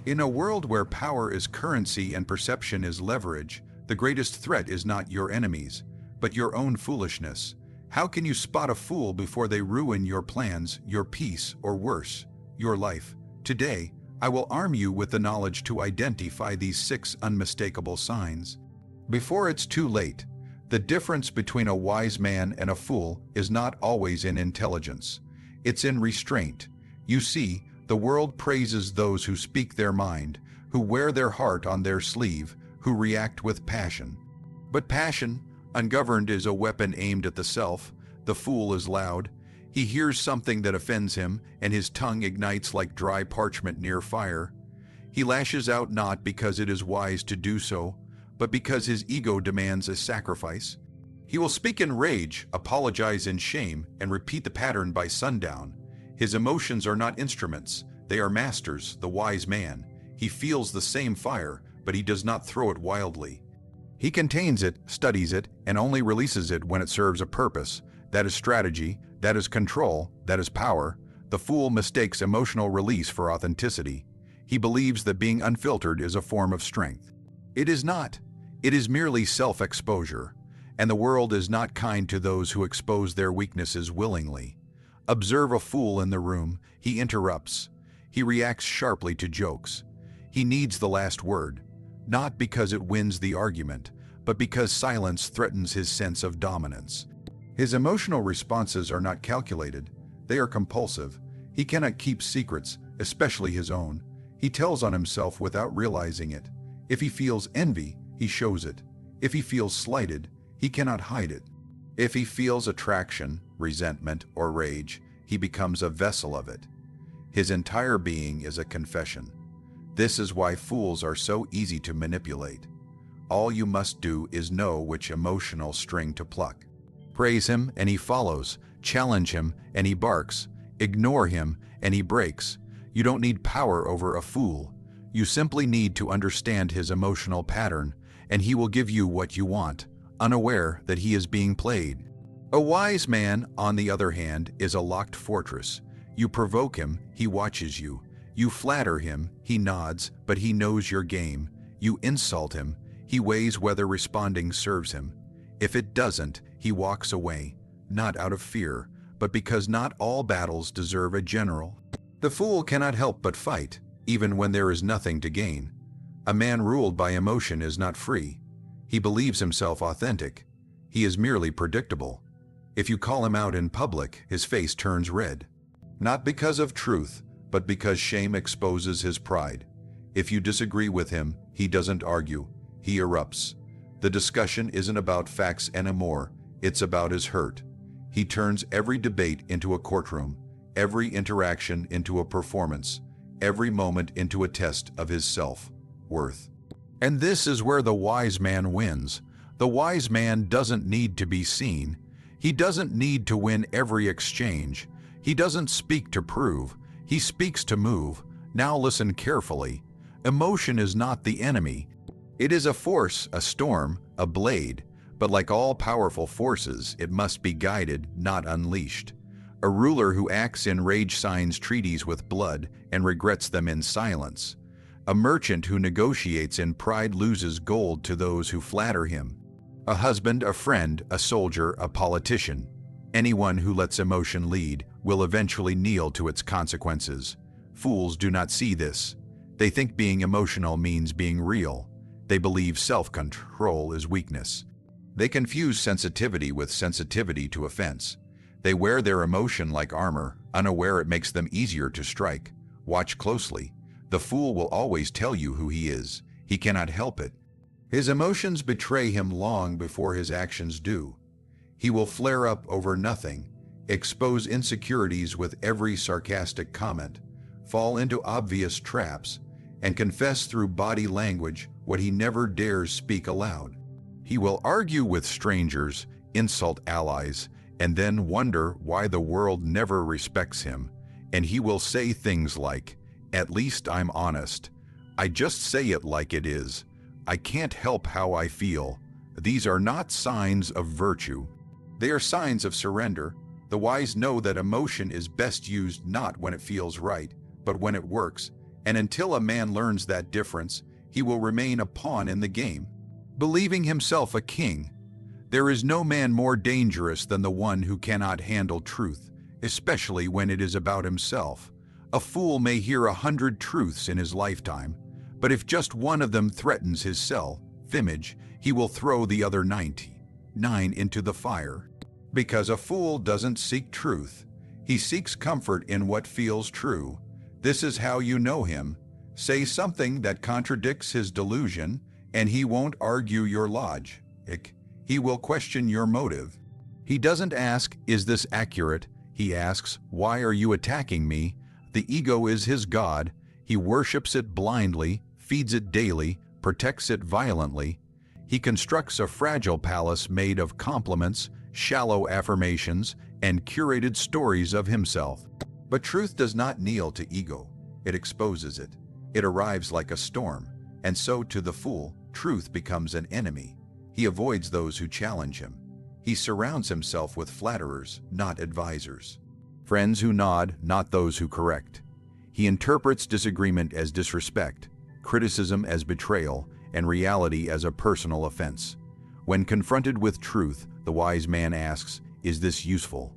In a world where power is currency and perception is leverage, the greatest threat is not your enemies, but your own foolishness. How can you spot a fool before they ruin your plans, your peace, or worse, your life? Today, I will arm you with the knowledge to identify these 6 unmistakable signs. Before it's too late, the difference between a wise man and a fool is not always in intelligence. It's in restraint. You see, the world praises those who speak their mind, who wear their heart on their sleeve, who react with passion. But passion, ungoverned, is a weapon aimed at the self. The fool is loud. He hears something that offends him, and his tongue ignites like dry parchment near fire. He lashes out not because it is wise to do so, but because his ego demands a sacrifice. He will speak in rage, apologize in shame, and repeat the pattern by sundown. His emotions are not instruments, they are masters. The wise man, he feels the same fire, but he does not throw it wildly. He contains it, studies it, and only releases it when it serves a purpose. That is strategy, that is control, that is power. The fool mistakes emotional release for authenticity. He believes that being unfiltered is a form of strength. It is not. It is merely self-exposure, and the world is not kind to those who expose their weaknesses willingly. Observe a fool in the room. He interrupts. He reacts sharply to jokes. He needs the last word, not because it wins the argument, but because silence threatens his sense of dominance. His emotional responses are not calculated. They are compulsive. He cannot keep secrets, especially his own. He tells on himself without realizing it. If he feels envy, he shows it. If he feels slighted, he cannot hide it. If he feels attraction, resentment, or rage, he becomes a vessel of it. His entire being is a confession. This is why fools are so easy to manipulate. All you must do is know which emotional string to pluck. Praise him, and he follows. Challenge him, and he barks. Ignore him, and he breaks. You don't need power over a fool. You simply need to understand his emotional pattern, and he will give you what you want, unaware that he is being played. A wise man, on the other hand, is a locked fortress. You provoke him, he watches you. You flatter him, he nods, but he knows your game. You insult him, he weighs whether responding serves him. If it doesn't, he walks away, not out of fear, but because not all battles deserve a general. The fool cannot help but fight, even when there is nothing to gain. A man ruled by emotion is not free. He believes himself authentic. He is merely predictable. If you call him out in public, his face turns red. Not because of truth, but because shame exposes his pride. If you disagree with him, he doesn't argue. He erupts. The discussion isn't about facts anymore. It's about his hurt. He turns every debate into a courtroom, every interaction into a performance, every moment into a test of his self-worth. And this is where the wise man wins. The wise man doesn't need to be seen. He doesn't need to win every exchange. He doesn't speak to prove. He speaks to move. Now listen carefully. Emotion is not the enemy. It is a force, a storm, a blade. But like all powerful forces, it must be guided, not unleashed. A ruler who acts in rage signs treaties with blood and regrets them in silence. A merchant who negotiates in pride loses gold to those who flatter him. A husband, a friend, a soldier, a politician. Anyone who lets emotion lead will eventually kneel to its consequences. Fools do not see this. They think being emotional means being real. They believe self-control is weakness. They confuse sensitivity with sensitivity to offense. They wear their emotion like armor, unaware it makes them easier to strike. Watch closely. The fool will always tell you who he is. He cannot help it. His emotions betray him long before his actions do. He will flare up over nothing, expose insecurities with every sarcastic comment, fall into obvious traps, and confess through body language what he never dares speak aloud. He will argue with strangers, insult allies, and then wonder why the world never respects him. And he will say things like, "At least I'm honest. I just say it like it is. I can't help how I feel." These are not signs of virtue. They are signs of surrender. The wise know that emotion is best used not when it feels right, but when it works. And until a man learns that difference, he will remain a pawn in the game, believing himself a king. There is no man more dangerous than the one who cannot handle truth, especially when it is about himself. A fool may hear 100 truths in his lifetime, but if just one of them threatens his self-image, he will throw the other 99 into the fire. Because a fool doesn't seek truth. He seeks comfort in what feels true. This is how you know him. Say something that contradicts his delusion, and he won't argue your logic. He will question your motive. He doesn't ask, "Is this accurate?" He asks, "Why are you attacking me?" The ego is his god. He worships it blindly, feeds it daily, protects it violently. He constructs a fragile palace made of compliments, shallow affirmations, and curated stories of himself. But truth does not kneel to ego. It exposes it. It arrives like a storm, and so to the fool, truth becomes an enemy. He avoids those who challenge him. He surrounds himself with flatterers, not advisors. Friends who nod, not those who correct. He interprets disagreement as disrespect, criticism as betrayal, and reality as a personal offense. When confronted with truth, the wise man asks, "Is this useful?"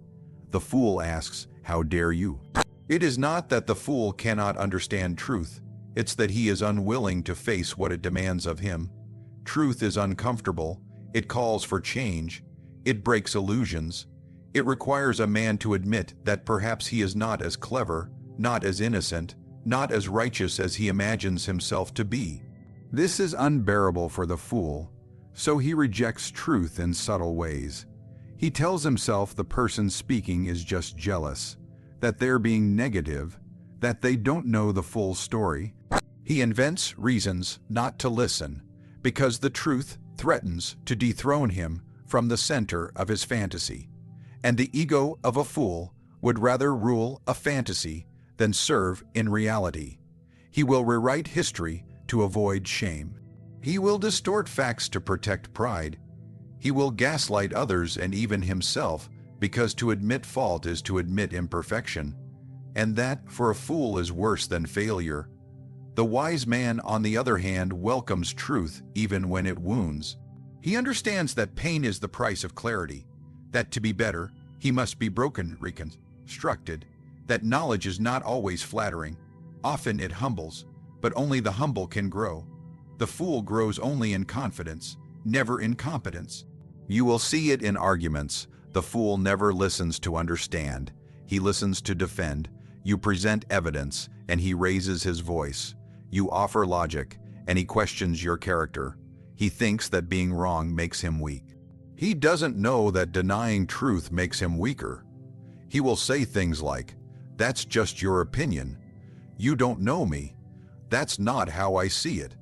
The fool asks, "How dare you?" It is not that the fool cannot understand truth. It's that he is unwilling to face what it demands of him. Truth is uncomfortable. It calls for change. It breaks illusions. It requires a man to admit that perhaps he is not as clever, not as innocent, not as righteous as he imagines himself to be. This is unbearable for the fool, so he rejects truth in subtle ways. He tells himself the person speaking is just jealous, that they're being negative, that they don't know the full story. He invents reasons not to listen, because the truth threatens to dethrone him from the center of his fantasy. And the ego of a fool would rather rule a fantasy than serve in reality. He will rewrite history to avoid shame. He will distort facts to protect pride. He will gaslight others and even himself, because to admit fault is to admit imperfection. And that, for a fool, is worse than failure. The wise man, on the other hand, welcomes truth even when it wounds. He understands that pain is the price of clarity, that to be better, he must be broken, reconstructed, that knowledge is not always flattering. Often it humbles, but only the humble can grow. The fool grows only in confidence, never in competence. You will see it in arguments. The fool never listens to understand. He listens to defend. You present evidence, and he raises his voice. You offer logic, and he questions your character. He thinks that being wrong makes him weak. He doesn't know that denying truth makes him weaker. He will say things like, "That's just your opinion. You don't know me. That's not how I see it."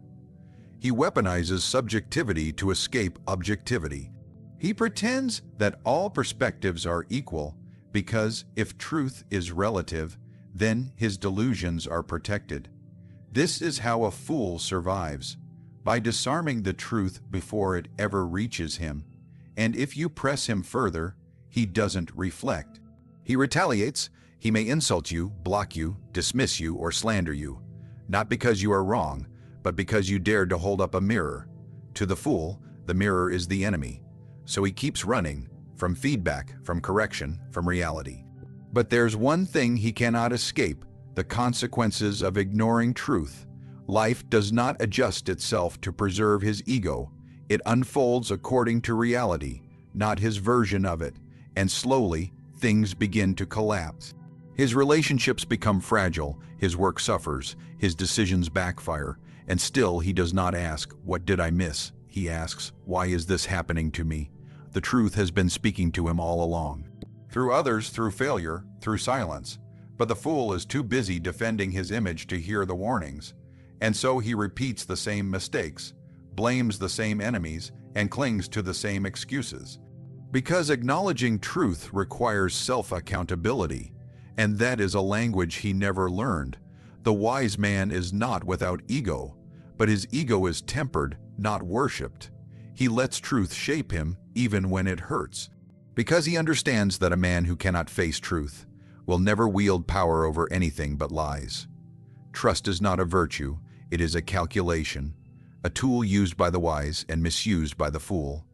He weaponizes subjectivity to escape objectivity. He pretends that all perspectives are equal because if truth is relative, then his delusions are protected. This is how a fool survives, by disarming the truth before it ever reaches him. And if you press him further, he doesn't reflect. He retaliates. He may insult you, block you, dismiss you, or slander you, not because you are wrong, but because you dared to hold up a mirror. To the fool, the mirror is the enemy. So he keeps running from feedback, from correction, from reality. But there's one thing he cannot escape: the consequences of ignoring truth. Life does not adjust itself to preserve his ego. It unfolds according to reality, not his version of it, and slowly things begin to collapse. His relationships become fragile, his work suffers, his decisions backfire, and still he does not ask, "What did I miss?" He asks, "Why is this happening to me?" The truth has been speaking to him all along. Through others, through failure, through silence. But the fool is too busy defending his image to hear the warnings. And so he repeats the same mistakes, blames the same enemies, and clings to the same excuses. Because acknowledging truth requires self-accountability, and that is a language he never learned. The wise man is not without ego, but his ego is tempered, not worshipped. He lets truth shape him even when it hurts, because he understands that a man who cannot face truth will never wield power over anything but lies. Trust is not a virtue, it is a calculation, a tool used by the wise and misused by the fool.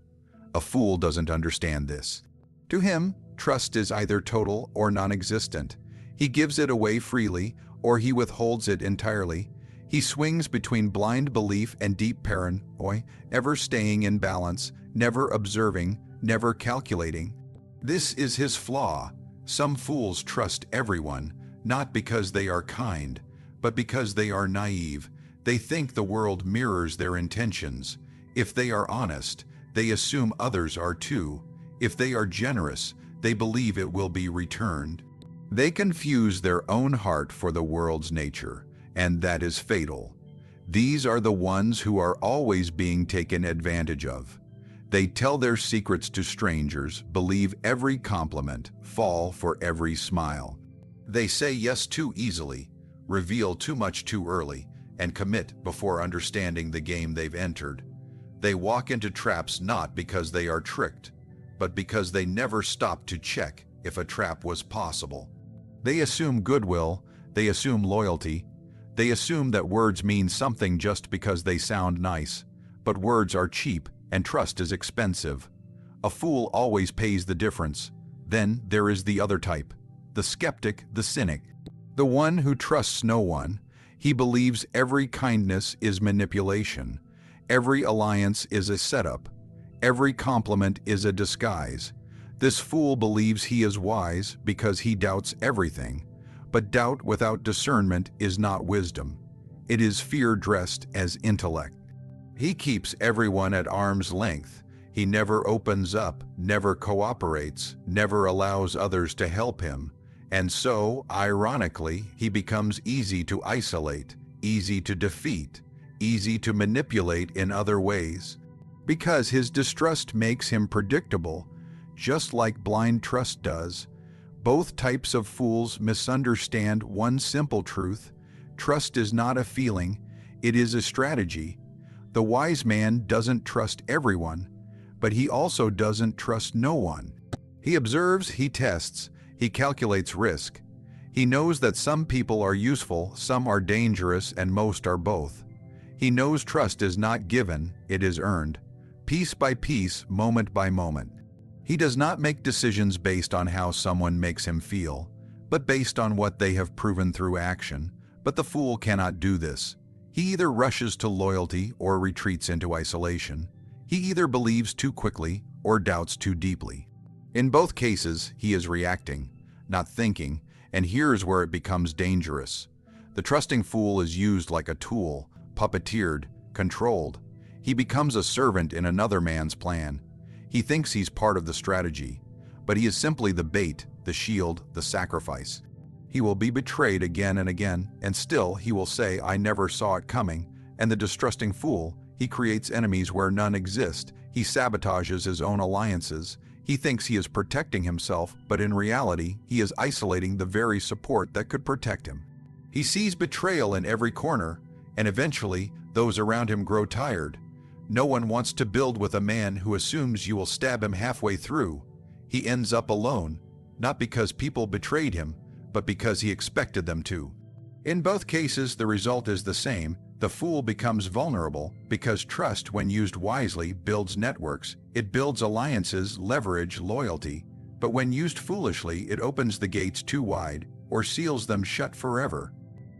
A fool doesn't understand this. To him, trust is either total or non-existent. He gives it away freely, or he withholds it entirely. He swings between blind belief and deep paranoia, ever staying in balance, never observing, never calculating. This is his flaw. Some fools trust everyone, not because they are kind, but because they are naive. They think the world mirrors their intentions. If they are honest, they assume others are too. If they are generous, they believe it will be returned. They confuse their own heart for the world's nature, and that is fatal. These are the ones who are always being taken advantage of. They tell their secrets to strangers, believe every compliment, fall for every smile. They say yes too easily, reveal too much too early, and commit before understanding the game they've entered. They walk into traps not because they are tricked, but because they never stopped to check if a trap was possible. They assume goodwill, they assume loyalty, they assume that words mean something just because they sound nice, but words are cheap and trust is expensive. A fool always pays the difference. Then there is the other type, the skeptic, the cynic, the one who trusts no one. He believes every kindness is manipulation, every alliance is a setup, every compliment is a disguise. This fool believes he is wise because he doubts everything, but doubt without discernment is not wisdom. It is fear dressed as intellect. He keeps everyone at arm's length. He never opens up, never cooperates, never allows others to help him. And so, ironically, he becomes easy to isolate, easy to defeat, easy to manipulate in other ways. Because his distrust makes him predictable, just like blind trust does. Both types of fools misunderstand one simple truth: trust is not a feeling, it is a strategy. The wise man doesn't trust everyone, but he also doesn't trust no one. He observes, he tests, he calculates risk. He knows that some people are useful, some are dangerous, and most are both. He knows trust is not given, it is earned, piece by piece, moment by moment. He does not make decisions based on how someone makes him feel, but based on what they have proven through action. But the fool cannot do this. He either rushes to loyalty or retreats into isolation. He either believes too quickly or doubts too deeply. In both cases, he is reacting, not thinking, and here's where it becomes dangerous. The trusting fool is used like a tool, puppeteered, controlled. He becomes a servant in another man's plan. He thinks he's part of the strategy, but he is simply the bait, the shield, the sacrifice. He will be betrayed again and again, and still he will say, "I never saw it coming." And the distrusting fool, he creates enemies where none exist. He sabotages his own alliances. He thinks he is protecting himself, but in reality, he is isolating the very support that could protect him. He sees betrayal in every corner, and eventually, those around him grow tired. No one wants to build with a man who assumes you will stab him halfway through. He ends up alone, not because people betrayed him, but because he expected them to. In both cases, the result is the same. The fool becomes vulnerable because trust, when used wisely, builds networks. It builds alliances, leverage, loyalty. But when used foolishly, it opens the gates too wide or seals them shut forever.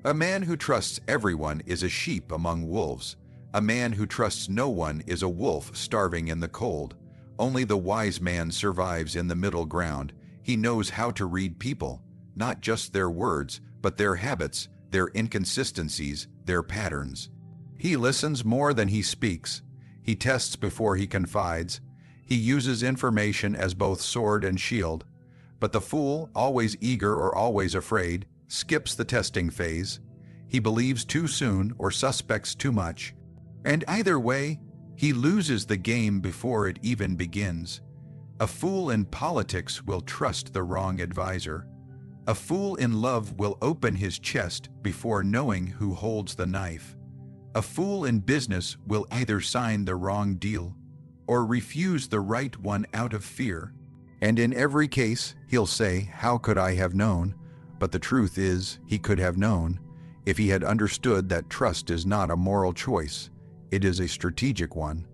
A man who trusts everyone is a sheep among wolves. A man who trusts no one is a wolf starving in the cold. Only the wise man survives in the middle ground. He knows how to read people, not just their words, but their habits, their inconsistencies, their patterns. He listens more than he speaks. He tests before he confides. He uses information as both sword and shield. But the fool, always eager or always afraid, skips the testing phase. He believes too soon or suspects too much. And either way, he loses the game before it even begins. A fool in politics will trust the wrong advisor. A fool in love will open his chest before knowing who holds the knife. A fool in business will either sign the wrong deal or refuse the right one out of fear. And in every case, he'll say, "How could I have known?" But the truth is, he could have known. if he had understood that trust is not a moral choice, it is a strategic one.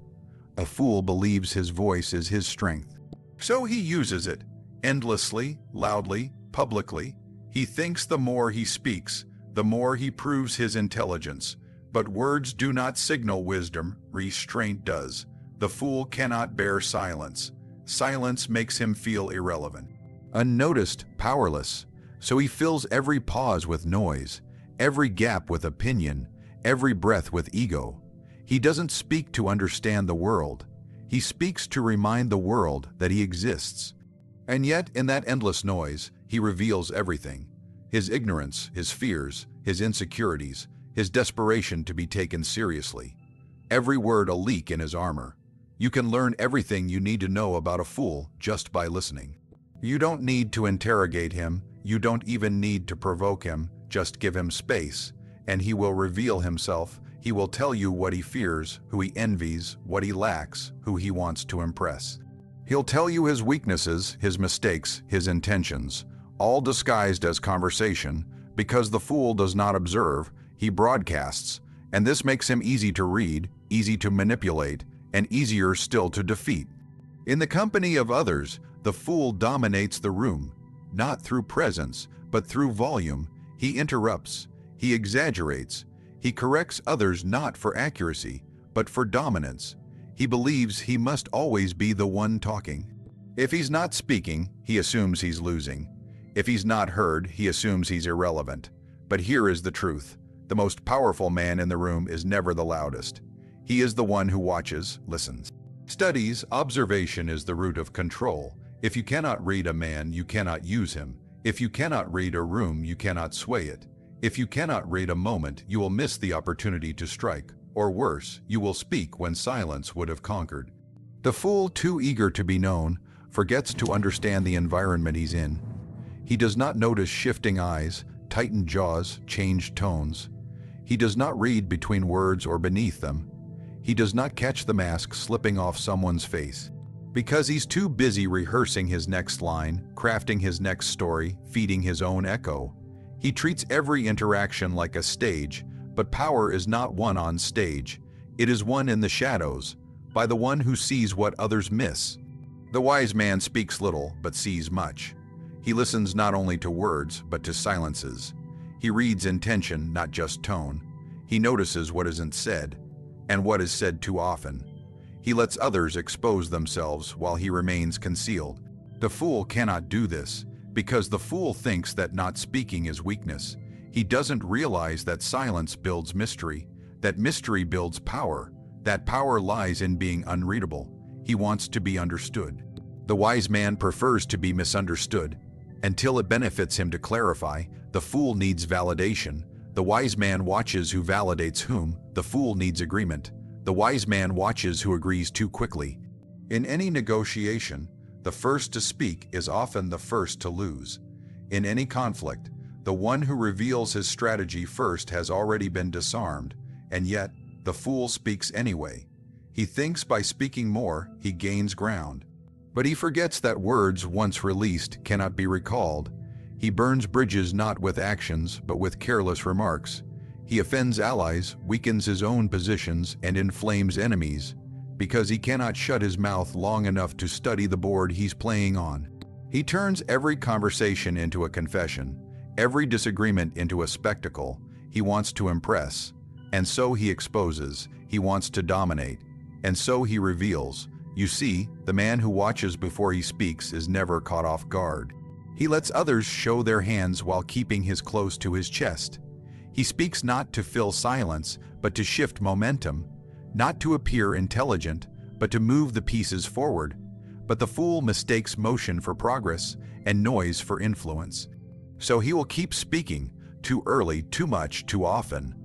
A fool believes his voice is his strength. So he uses it, endlessly, loudly, publicly. He thinks the more he speaks, the more he proves his intelligence. But words do not signal wisdom, restraint does. The fool cannot bear silence. Silence makes him feel irrelevant, unnoticed, powerless. So he fills every pause with noise, every gap with opinion, every breath with ego. He doesn't speak to understand the world. He speaks to remind the world that he exists. And yet, in that endless noise, he reveals everything. His ignorance, his fears, his insecurities, his desperation to be taken seriously. Every word a leak in his armor. You can learn everything you need to know about a fool just by listening. You don't need to interrogate him. You don't even need to provoke him. Just give him space, and he will reveal himself. He will tell you what he fears, who he envies, what he lacks, who he wants to impress. He'll tell you his weaknesses, his mistakes, his intentions, all disguised as conversation. Because the fool does not observe, he broadcasts, and this makes him easy to read, easy to manipulate, and easier still to defeat. In the company of others, the fool dominates the room, not through presence, but through volume. He interrupts, he exaggerates, he corrects others not for accuracy, but for dominance. He believes he must always be the one talking. If he's not speaking, he assumes he's losing. If he's not heard, he assumes he's irrelevant. But here is the truth. The most powerful man in the room is never the loudest. He is the one who watches, listens. Studies, observation is the root of control. If you cannot read a man, you cannot use him. If you cannot read a room, you cannot sway it. If you cannot read a moment, you will miss the opportunity to strike. Or worse, you will speak when silence would have conquered. The fool, too eager to be known, forgets to understand the environment he's in. He does not notice shifting eyes, tightened jaws, changed tones. He does not read between words or beneath them. He does not catch the mask slipping off someone's face. Because he's too busy rehearsing his next line, crafting his next story, feeding his own echo. He treats every interaction like a stage, but power is not won on stage. It is won in the shadows, by the one who sees what others miss. The wise man speaks little, but sees much. He listens not only to words, but to silences. He reads intention, not just tone. He notices what isn't said, and what is said too often. He lets others expose themselves while he remains concealed. The fool cannot do this, because the fool thinks that not speaking is weakness. He doesn't realize that silence builds mystery, that mystery builds power, that power lies in being unreadable. He wants to be understood. The wise man prefers to be misunderstood. Until it benefits him to clarify, the fool needs validation. The wise man watches who validates whom. The fool needs agreement. The wise man watches who agrees too quickly. In any negotiation, the first to speak is often the first to lose. In any conflict, the one who reveals his strategy first has already been disarmed, and yet the fool speaks anyway. He thinks by speaking more, he gains ground. But he forgets that words once released cannot be recalled. He burns bridges not with actions, but with careless remarks. He offends allies, weakens his own positions, and inflames enemies, because he cannot shut his mouth long enough to study the board he's playing on. He turns every conversation into a confession, every disagreement into a spectacle. He wants to impress, and so he exposes. He wants to dominate, and so he reveals. You see, the man who watches before he speaks is never caught off guard. He lets others show their hands while keeping his close to his chest. He speaks not to fill silence, but to shift momentum, not to appear intelligent, but to move the pieces forward. But the fool mistakes motion for progress and noise for influence. So he will keep speaking, too early, too much, too often.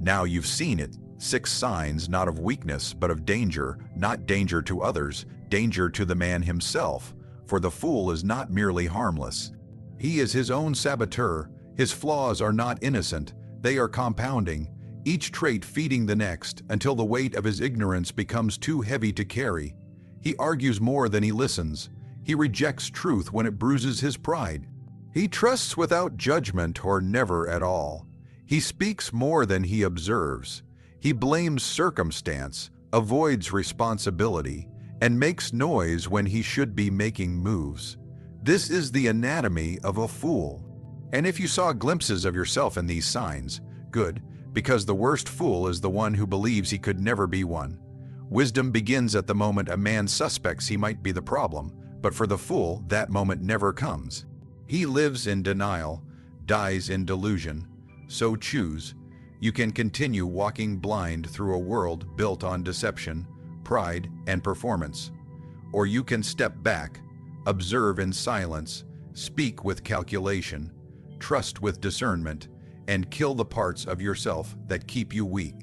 Now you've seen it, 6 signs not of weakness, but of danger, not danger to others, danger to the man himself. For the fool is not merely harmless. He is his own saboteur. His flaws are not innocent. They are compounding, each trait feeding the next, until the weight of his ignorance becomes too heavy to carry. He argues more than he listens. He rejects truth when it bruises his pride. He trusts without judgment or never at all. He speaks more than he observes. He blames circumstance, avoids responsibility, and makes noise when he should be making moves. This is the anatomy of a fool. And if you saw glimpses of yourself in these signs, good, because the worst fool is the one who believes he could never be one. Wisdom begins at the moment a man suspects he might be the problem, but for the fool, that moment never comes. He lives in denial, dies in delusion. So choose. You can continue walking blind through a world built on deception, pride, and performance. Or you can step back, observe in silence, speak with calculation, trust with discernment, and kill the parts of yourself that keep you weak.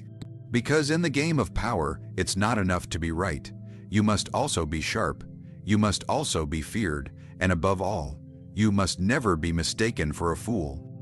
Because in the game of power, it's not enough to be right. You must also be sharp. You must also be feared, and above all, you must never be mistaken for a fool.